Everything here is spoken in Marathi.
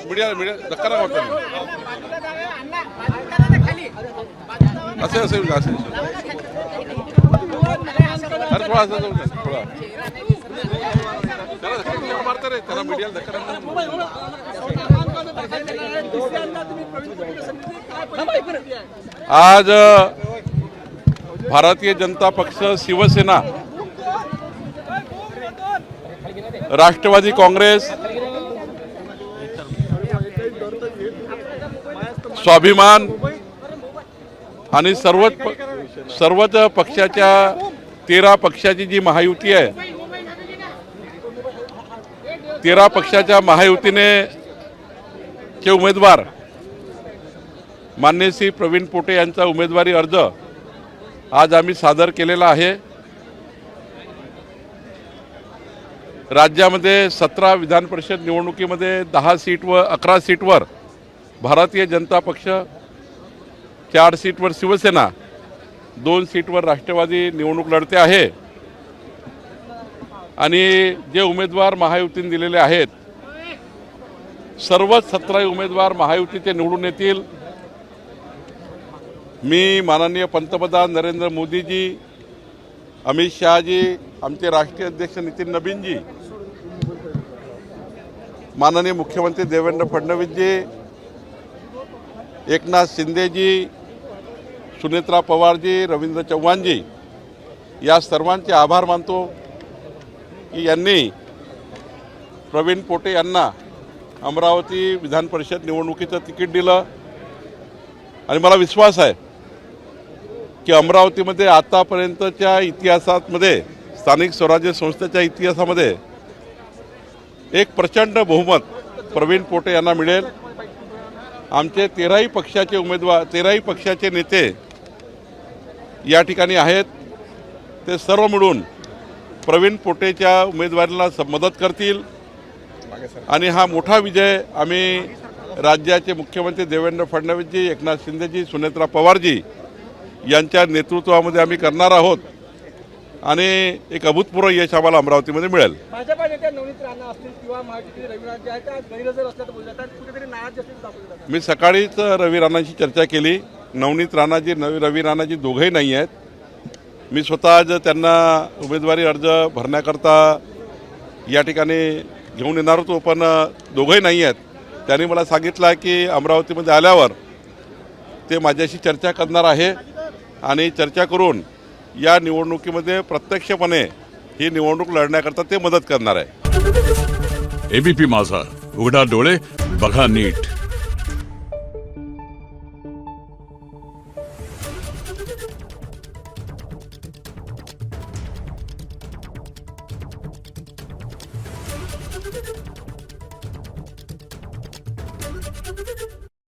मीडिया मीडिया धक्का नका वाटतो असे असे असे अरे थोडा असं जाऊ थोडा त्याला धक्का मारता रे त्याला मीडियाला धक्का आज भारतीय जनता पक्ष, शिवसेना, राष्ट्रवादी काँग्रेस, स्वाभिमान आणि सर्वच पक्षाच्या 13 पक्षाची जी महायुती आहे, 13 पक्षाच्या महायुतीने चे उमेदवार माननीय श्री प्रवीण पोटे यांचा उमेदवारी अर्ज आज आम्ही सादर केलेला आहे। राज्यामध्ये 17 विधान परिषद निवडणुकीमध्ये 10 सीट व 11 सीटवर भारतीय जनता पक्ष, 4 सीटवर शिवसेना, 2 सीटवर राष्ट्रवादी निवडणूक लढते आहे। आणि जे उमेदवार महायुतीने दिलेले आहेत, सर्व 17 उमेदवार महायुतीचे निवडून येतील। मी माननीय पंतप्रधान नरेंद्र मोदीजी, अमित शहाजी, आमचे राष्ट्रीय अध्यक्ष नितीन नबीनजी, माननीय मुख्यमंत्री देवेंद्र फडणवीसजी, एकनाथ शिंदेजी, सुनेत्रा पवारजी, रवींद्र चव्हाणजी, या सर्वांचे आभार मानतो की यांनी प्रवीण पोटे यांना अमरावती विधान परिषद निवडणुकीचं तिकीट दिलं। आणि मला विश्वास आहे की अमरावतीमध्ये आतापर्यंतच्या इतिहासामध्ये, स्थानिक स्वराज्य संस्थेच्या इतिहासामध्ये एक प्रचंड बहुमत प्रवीण पोटे यांना मिळेल। आमचे 13ही पक्षाचे उमेदवार, 13ही पक्षाचे नेते या ठिकाणी आहेत, ते सर्व मिळून प्रवीण पोटेच्या उमेदवारीला मदत करतील आणि हा मोठा विजय आम्ही राज्याचे मुख्यमंत्री देवेंद्र फडणवीसजी, एकनाथ शिंदेजी, सुनेत्रा पवारजी यांच्या नेतृत्वामध्ये आम्ही करणार आहोत आणि एक अभूतपूर्व यश आम्हाला अमरावतीमध्ये मिळेल। भाजपा नेते नवनीत राणा असतील किंवा महायुतीचे रवी राणा जे आहेत त्या गैरहजर असल्याचं बोलले जातात, कुठेतरी नाराज असतील दाखवले जातात। मी सकाळीच रवी राणांशी चर्चा केली। नवनीत राणाजी, रवी राणाजी दोघंही नाही आहेत। मी स्वतः आज त्यांना उमेदवारी अर्ज भरण्याकरता या ठिकाणी घेऊन येणार होतो, पण दोघंही नाही आहेत। त्यांनी मला सांगितलं की अमरावतीमध्ये आल्यावर ते माझ्याशी चर्चा करणार आहे आणि चर्चा करून या निवडणुकीमध्ये प्रत्यक्षपणे ही निवडणूक लढण्याकरता ते मदत करणार आहे। एबीपी माझा, उघडा डोळे बघा नीट।